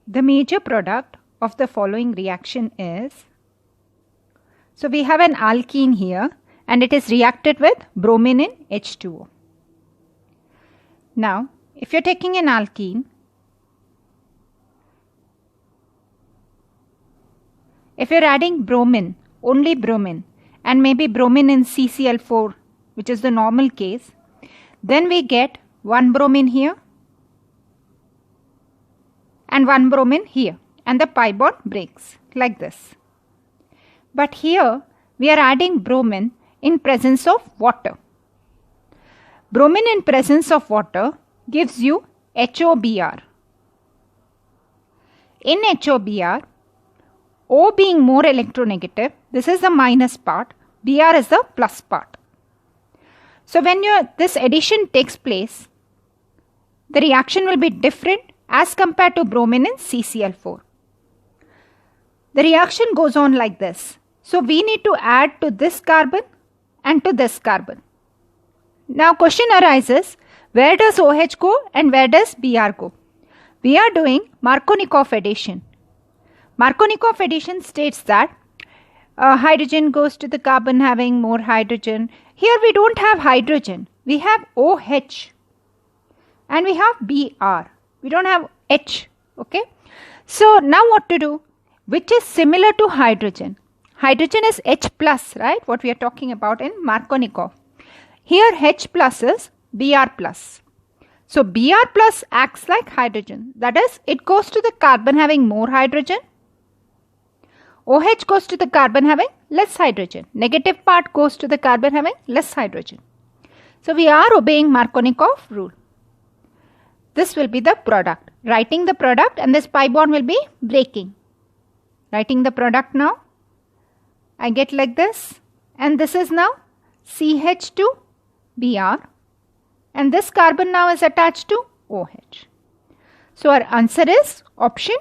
The major product of the following reaction is, so we have an alkene here and it is reacted with bromine in H2O. Now, if you're taking an alkene, if you're adding bromine, only bromine, and maybe bromine in CCl4, which is the normal case, then we get one bromine here and one bromine here, and the pi bond breaks like this. But here we are adding bromine in presence of water. Bromine in presence of water gives you HOBr. In HOBr, O being more electronegative, this is the minus part, Br is the plus part. So when this addition takes place, the reaction will be different as compared to bromine in CCl4. The reaction goes on like this. So we need to add to this carbon and to this carbon. Now question arises, where does OH go and where does Br go? We are doing Markovnikov addition. Markovnikov addition states that hydrogen goes to the carbon having more hydrogen. Here we don't have hydrogen. We have OH and we have Br. We don't have H. Okay. So now what to do? Which is similar to hydrogen. Hydrogen is H plus, right? What we are talking about in Markovnikov. Here H plus is Br plus. So Br plus acts like hydrogen. That is, it goes to the carbon having more hydrogen. OH goes to the carbon having less hydrogen. Negative part goes to the carbon having less hydrogen. So we are obeying Markovnikov rule. This will be the product. Writing the product, and this pi bond will be breaking. Writing the product now. I get like this. And this is now CH2Br. And this carbon now is attached to OH. So our answer is option